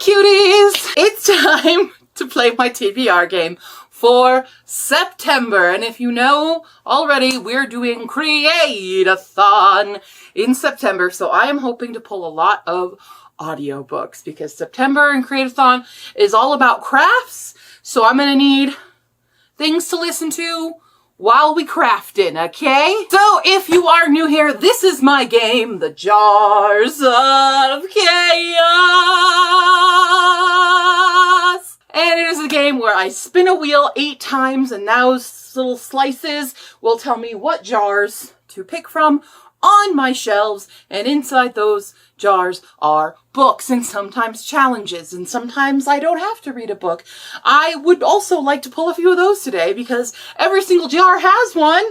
cuties! It's time to play my TBR game for September. And if you know already, we're doing Create-a-thon in September. So I am hoping to pull a lot of audiobooks because September and Create-a-thon is all about crafts. So I'm gonna need things to listen to while we crafting, okay? So if you are new here, this is my game, the Jars of Chaos. And it is a game where I spin a wheel 8 times and those little slices will tell me what jars to pick from on my shelves, and inside those jars are books and sometimes challenges, and sometimes I don't have to read a book. I would also like to pull a few of those today because every single jar has one,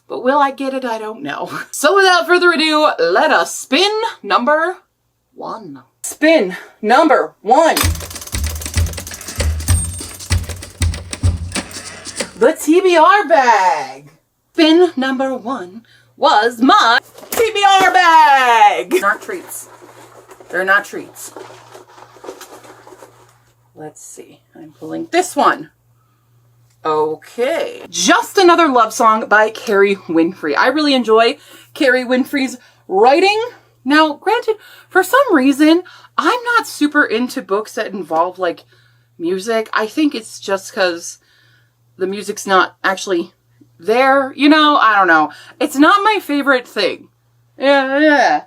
but will I get it? I don't know. So without further ado, let us spin number 1. Spin number 1. The TBR bag. Spin number 1 was my TBR bag. They're not treats. They're not treats. Let's see. I'm pulling this one. Okay. Just Another Love Song by Carrie Winfrey. I really enjoy Carrie Winfrey's writing. Now, granted, for some reason, I'm not super into books that involve, like, music. I think it's just because the music's not actually there, you know, I don't know. It's not my favorite thing. Yeah.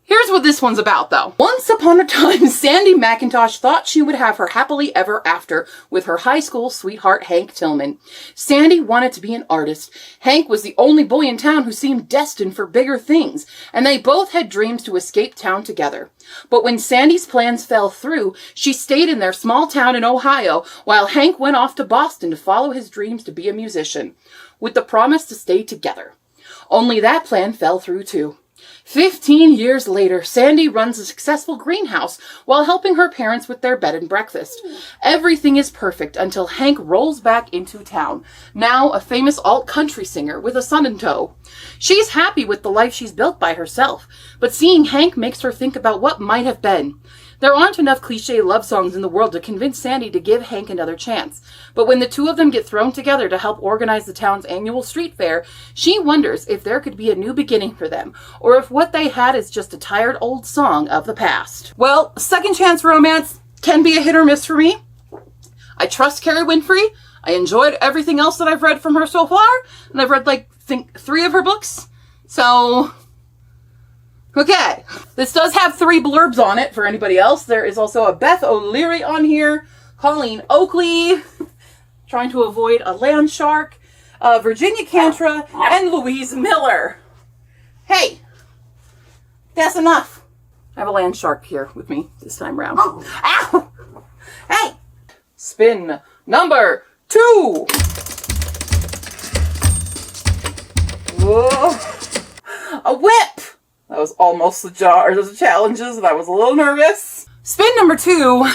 Here's what this one's about, though. Once upon a time, Sandy McIntosh thought she would have her happily ever after with her high school sweetheart, Hank Tillman. Sandy wanted to be an artist. Hank was the only boy in town who seemed destined for bigger things, and they both had dreams to escape town together. But when Sandy's plans fell through, she stayed in their small town in Ohio, while Hank went off to Boston to follow his dreams to be a musician, with the promise to stay together. Only that plan fell through too. 15 years later, Sandy runs a successful greenhouse while helping her parents with their bed and breakfast. Everything is perfect until Hank rolls back into town, now a famous alt-country singer with a son in tow. She's happy with the life she's built by herself, but seeing Hank makes her think about what might have been. There aren't enough cliché love songs in the world to convince Sandy to give Hank another chance. But when the two of them get thrown together to help organize the town's annual street fair, she wonders if there could be a new beginning for them, or if what they had is just a tired old song of the past. Well, second chance romance can be a hit or miss for me. I trust Carrie Winfrey. I enjoyed everything else that I've read from her so far, and I've read, like, I think 3 of her books. So okay, this does have 3 blurbs on it for anybody else. There is also a Beth O'Leary on here, Colleen Oakley, trying to avoid a land shark, Virginia Cantra, and Louise Miller. Hey, that's enough. I have a land shark here with me this time round. Ow! Hey! Spin number 2. Whoa. A whip! That was almost the jars of challenges, and I was a little nervous. Spin number 2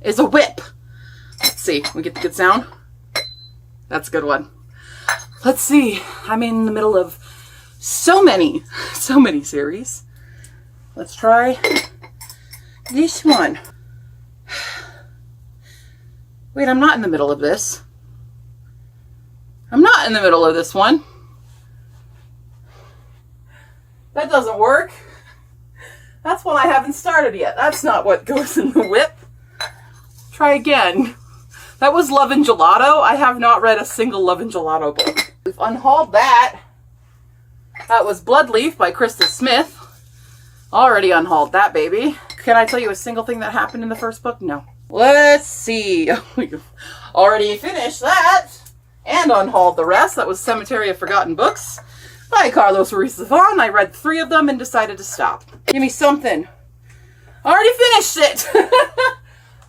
is a whip. Let's see, we get the good sound. That's a good one. Let's see, I'm in the middle of so many series. Let's try this one. Wait, I'm not in the middle of this. I'm not in the middle of this one. That doesn't work. That's one I haven't started yet. That's not what goes in the whip. Try again. That was Love and Gelato. I have not read a single Love and Gelato book. We've unhauled that. That was Bloodleaf by Krista Smith. Already unhauled that baby. Can I tell you a single thing that happened in the first book? No. Let's see. We've already finished that and unhauled the rest. That was Cemetery of Forgotten Books by Carlos Ruiz Zafón. I read 3 of them and decided to stop. Give me something. Already finished it.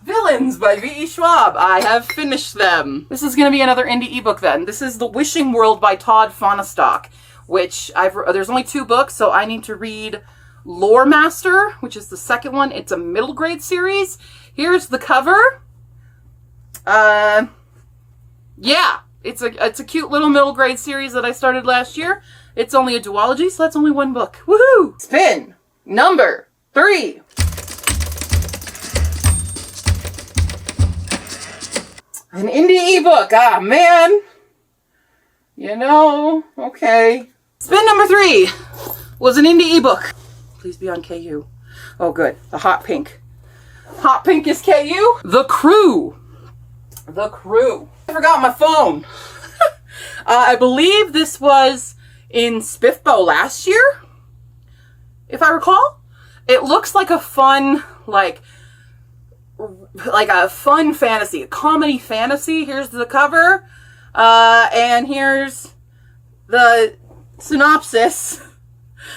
Villains by V.E. Schwab. I have finished them. This is going to be another indie ebook then. This is The Wishing World by Todd Fahnestock, which there's only 2 books, so I need to read Lore Master, which is the second one. It's a middle grade series. Here's the cover. Yeah, it's a cute little middle grade series that I started last year. It's only a duology, so that's only 1 book. Woohoo! Spin number 3. An indie ebook. Ah, man. You know, okay. Spin number 3 was an indie ebook. Please be on KU. Oh, good. The hot pink. Hot pink is KU. The Crew. The Crew. I forgot my phone. I believe this was in Spiffbo last year, if I recall. It looks like a fun, like a fun fantasy, a comedy fantasy. Here's the cover, and here's the synopsis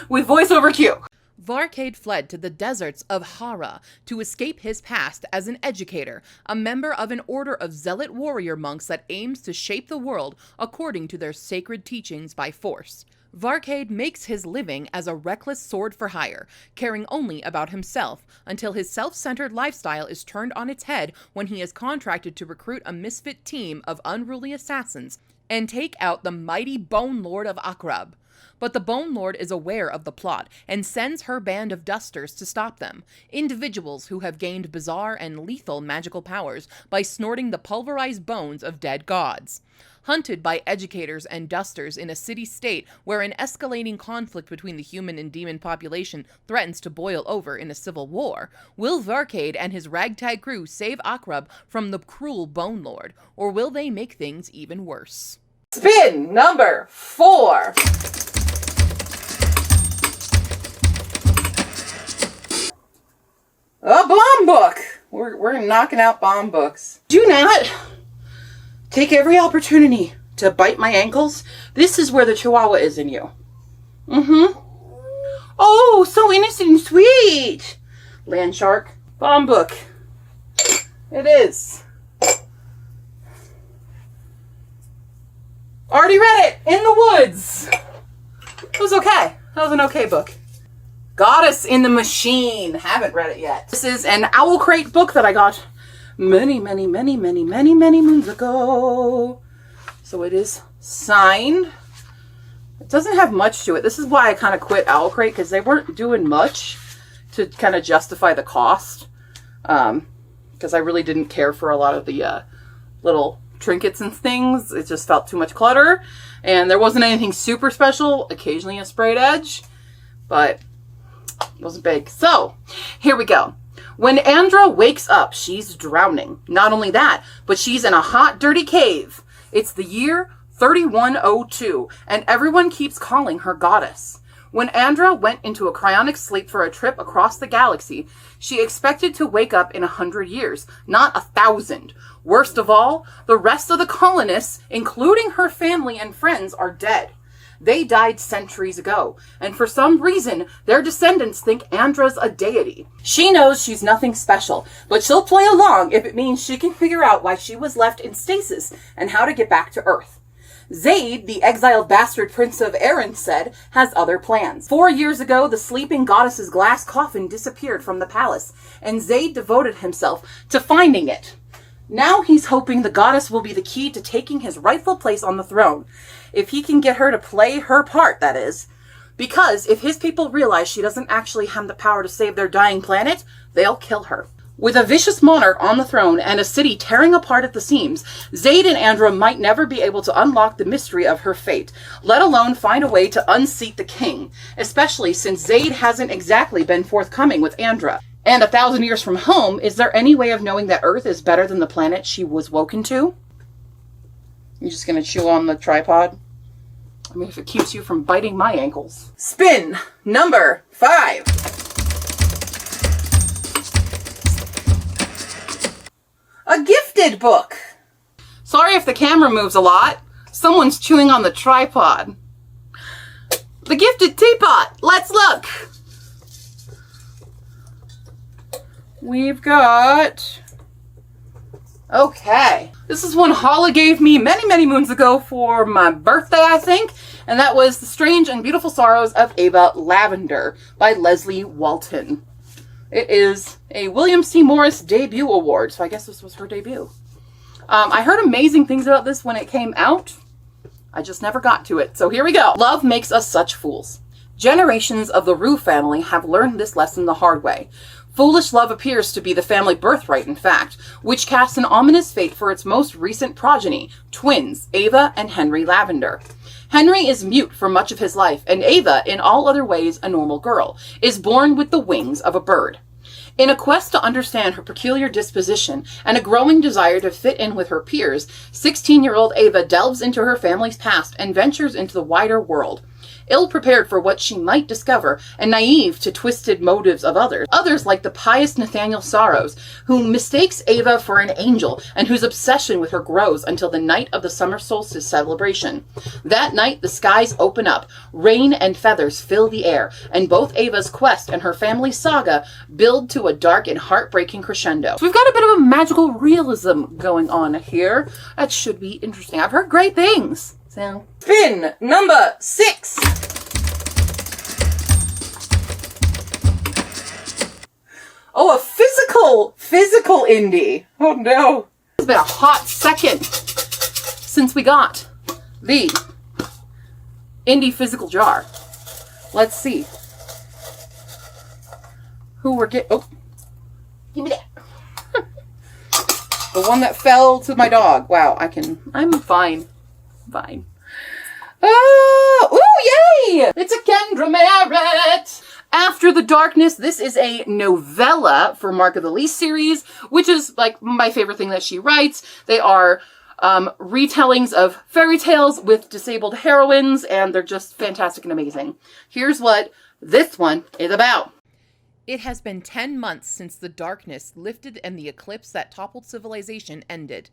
with voiceover cue. Varcade fled to the deserts of Hara to escape his past as an educator, a member of an order of zealot warrior monks that aims to shape the world according to their sacred teachings by force. Varcade makes his living as a reckless sword for hire, caring only about himself, until his self-centered lifestyle is turned on its head when he is contracted to recruit a misfit team of unruly assassins and take out the mighty Bone Lord of Akrab. But the Bone Lord is aware of the plot and sends her band of dusters to stop them, individuals who have gained bizarre and lethal magical powers by snorting the pulverized bones of dead gods. Hunted by educators and dusters in a city-state where an escalating conflict between the human and demon population threatens to boil over in a civil war, will Varcade and his ragtag crew save Akrab from the cruel Bone Lord, or will they make things even worse? Spin number 4. A bomb book. We're knocking out bomb books. Do not take every opportunity to bite my ankles. This is where the Chihuahua is in you. Oh, so innocent and sweet. Land shark. Bomb book. It is. Already read it. In the Woods. It was okay. That was an okay book. Goddess in the Machine. Haven't read it yet. This is an Owl Crate book that I got many moons ago. So it is signed. It doesn't have much to it. This is why I kind of quit Owl Crate, because they weren't doing much to kind of justify the cost. Because I really didn't care for a lot of the little trinkets and things. It just felt too much clutter. And there wasn't anything super special. Occasionally a sprayed edge. But it wasn't big. So, here we go. When Andra wakes up, she's drowning. Not only that, but she's in a hot, dirty cave. It's the year 3102, and everyone keeps calling her goddess. When Andra went into a cryonic sleep for a trip across the galaxy, she expected to wake up in 100 years, not 1,000. Worst of all, the rest of the colonists, including her family and friends, are dead. They died centuries ago, and for some reason, their descendants think Andra's a deity. She knows she's nothing special, but she'll play along if it means she can figure out why she was left in stasis and how to get back to Earth. Zaid, the exiled bastard prince of Aranstead, has other plans. 4 years ago, the sleeping goddess's glass coffin disappeared from the palace, and Zaid devoted himself to finding it. Now he's hoping the goddess will be the key to taking his rightful place on the throne. If he can get her to play her part, that is. Because if his people realize she doesn't actually have the power to save their dying planet, they'll kill her. With a vicious monarch on the throne and a city tearing apart at the seams, Zaid and Andra might never be able to unlock the mystery of her fate, let alone find a way to unseat the king, especially since Zaid hasn't exactly been forthcoming with Andra. And 1,000 years from home, is there any way of knowing that Earth is better than the planet she was woken to? You're just going to chew on the tripod? I mean, if it keeps you from biting my ankles. Spin number 5. A gifted book. Sorry if the camera moves a lot. Someone's chewing on the tripod. The Gifted Teapot. Let's look. We've got... Okay. This is one Hala gave me many moons ago for my birthday, I think. And that was The Strange and Beautiful Sorrows of Ava Lavender by Leslie Walton. It is a William C. Morris debut award, so I guess this was her debut. I heard amazing things about this when it came out. I just never got to it. So here we go. Love makes us such fools. Generations of the Rue family have learned this lesson the hard way. Foolish love appears to be the family birthright, in fact, which casts an ominous fate for its most recent progeny, twins, Ava and Henry Lavender. Henry is mute for much of his life, and Ava, in all other ways a normal girl, is born with the wings of a bird. In a quest to understand her peculiar disposition and a growing desire to fit in with her peers, 16-year-old Ava delves into her family's past and ventures into the wider world. Ill-prepared for what she might discover and naive to twisted motives of others like the pious Nathaniel Sorrows, who mistakes Ava for an angel and whose obsession with her grows until the night of the summer solstice celebration. That night, the skies open up, rain and feathers fill the air, and both Ava's quest and her family's saga build to a dark and heartbreaking crescendo. So we've got a bit of a magical realism going on here. That should be interesting. I've heard great things. So, spin number 6. Oh, a physical indie. Oh no. It's been a hot second since we got the indie physical jar. Let's see who we're getting. Oh, give me that. The one that fell to my dog. Wow, I'm fine. Fine. Oh, ooh, yay! It's a Kendra Merritt! After the Darkness, this is a novella for Mark of the Least series, which is like my favorite thing that she writes. They are retellings of fairy tales with disabled heroines, and they're just fantastic and amazing. Here's what this one is about. It has been 10 months since the darkness lifted and the eclipse that toppled civilization ended.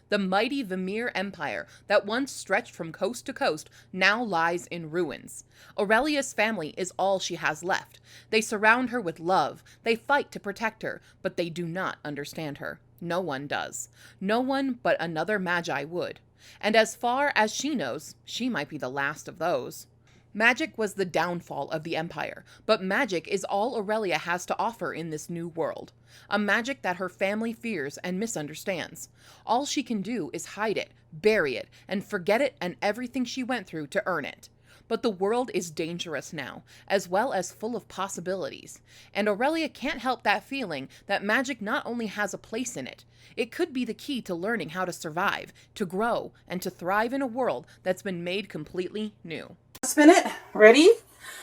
The mighty Vamir Empire that once stretched from coast to coast now lies in ruins. Aurelia's family is all she has left. They surround her with love. They fight to protect her, but they do not understand her. No one does. No one but another magi would. And as far as she knows, she might be the last of those. Magic was the downfall of the Empire, but magic is all Aurelia has to offer in this new world. A magic that her family fears and misunderstands. All she can do is hide it, bury it, and forget it and everything she went through to earn it. But the world is dangerous now, as well as full of possibilities. And Aurelia can't help that feeling that magic not only has a place in it, it could be the key to learning how to survive, to grow, and to thrive in a world that's been made completely new. Spin it. Ready?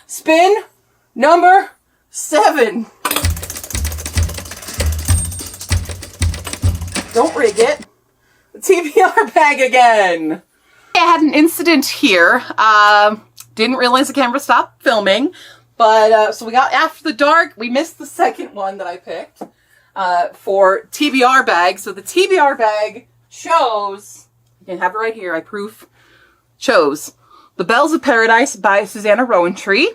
Spin number 7. Don't rig it. The TBR bag again. I had an incident here. Didn't realize the camera stopped filming. But, so we got After the Dark. We missed the second one that I picked for TBR bag. So the TBR bag chose, you can have it right here, I proof, chose The Bells of Paradise by Susanna Rowantree.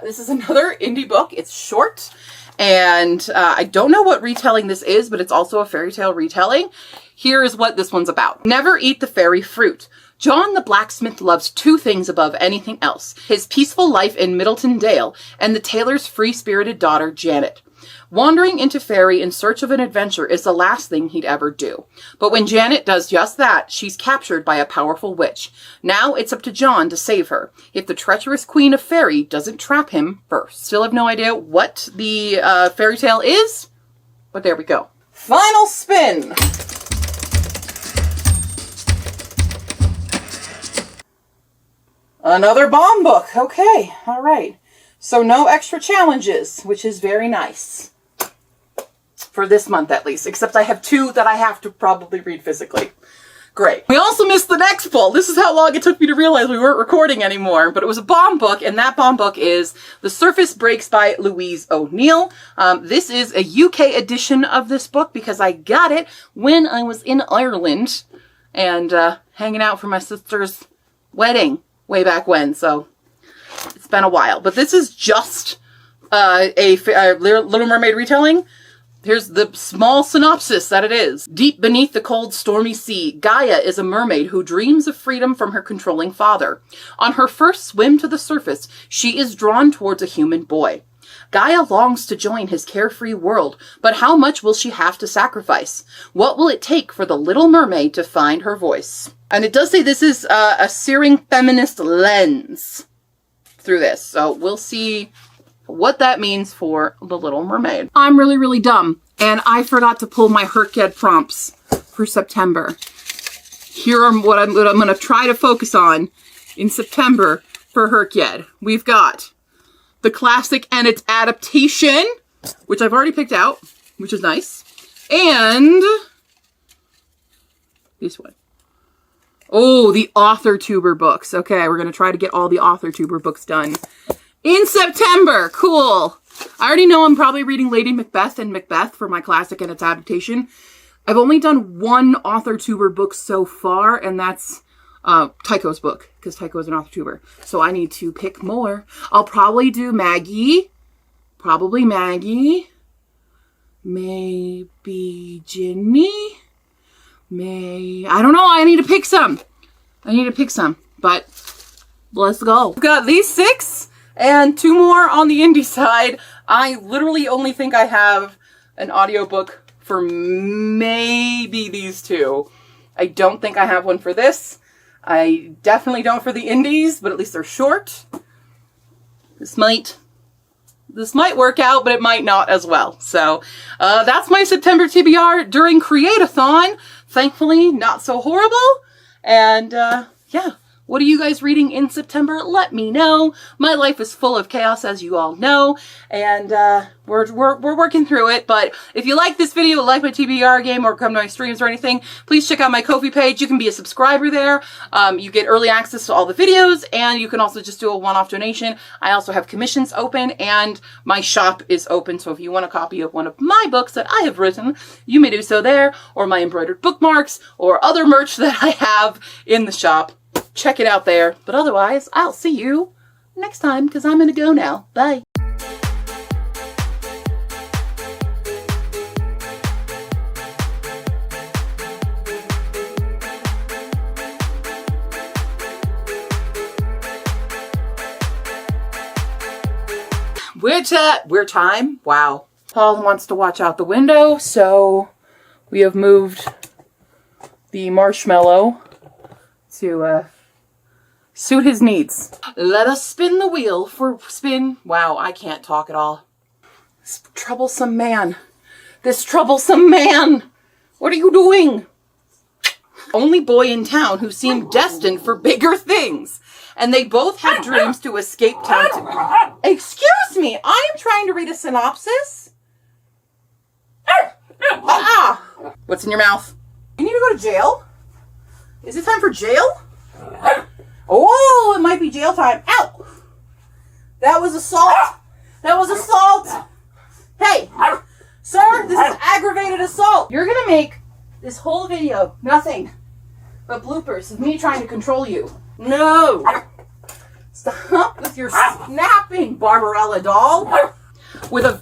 This is another indie book. It's short, and I don't know what retelling this is, but it's also a fairy tale retelling. Here is what this one's about. Never eat the fairy fruit. John the blacksmith loves 2 things above anything else: his peaceful life in Middleton Dale and the tailor's free-spirited daughter, Janet. Wandering into Fairy in search of an adventure is the last thing he'd ever do. But when Janet does just that, she's captured by a powerful witch. Now it's up to John to save her, if the treacherous queen of Fairy doesn't trap him first. Still have no idea what the fairy tale is, but there we go. Final spin! Another bomb book. Okay, all right. So no extra challenges, which is very nice. For this month, at least. Except I have 2 that I have to probably read physically. Great. We also missed the next pull. This is how long it took me to realize we weren't recording anymore. But it was a bomb book, and that bomb book is The Surface Breaks by Louise O'Neill. This is a UK edition of this book because I got it when I was in Ireland and hanging out for my sister's wedding way back when. So it's been a while. But this is just a Little Mermaid retelling. Here's the small synopsis that it is. Deep beneath the cold, stormy sea, Gaia is a mermaid who dreams of freedom from her controlling father. On her first swim to the surface, she is drawn towards a human boy. Gaia longs to join his carefree world, but how much will she have to sacrifice? What will it take for the Little Mermaid to find her voice? And it does say this is a searing feminist lens through this, so we'll see what that means for The Little Mermaid. I'm really, really dumb, and I forgot to pull my Herked prompts for September. Here are what I'm going to try to focus on in September for Herked. We've got the classic and its adaptation, which I've already picked out, which is nice, and this one. Oh, the authortuber books. Okay, we're going to try to get all the authortuber books done in September. Cool. I already know I'm probably reading Lady Macbeth and Macbeth for my classic and its adaptation. I've only done one authortuber book so far, and that's Tycho's book, because Tycho is an authortuber. So I need to pick more. I'll probably do Maggie. Probably Maggie. Maybe Ginny. I don't know. I need to pick some. But let's go. We've got these 6 and 2 more on the indie side. I literally only think I have an audiobook for maybe these 2. I don't think I have one for this. I definitely don't for the indies, but at least they're short. This might work out, but it might not as well. So that's my September TBR during Create-a-thon. Thankfully, not so horrible. And yeah, what are you guys reading in September? Let me know. My life is full of chaos, as you all know, and we're working through it. But if you like this video, like my TBR game, or come to my streams or anything, please check out my Ko-fi page. You can be a subscriber there. You get early access to all the videos, and you can also just do a one-off donation. I also have commissions open, and my shop is open. So if you want a copy of one of my books that I have written, you may do so there, or my embroidered bookmarks, or other merch that I have in the shop. Check it out there. But otherwise, I'll see you next time, because I'm going to go now. Bye. We're time. Wow. Paul wants to watch out the window, so we have moved the marshmallow to suit his needs. Let us spin the wheel for spin. Wow, I can't talk at all. This troublesome man. What are you doing? Only boy in town who seemed destined for bigger things. And they both had dreams to escape town. Excuse me, I am trying to read a synopsis. What's in your mouth? You need to go to jail? Is it time for jail? Oh, it might be jail time. Ow! That was assault. Hey, sir, this is aggravated assault. You're gonna make this whole video nothing but bloopers of me trying to control you. No! Stop with your snapping, Barbarella doll. With a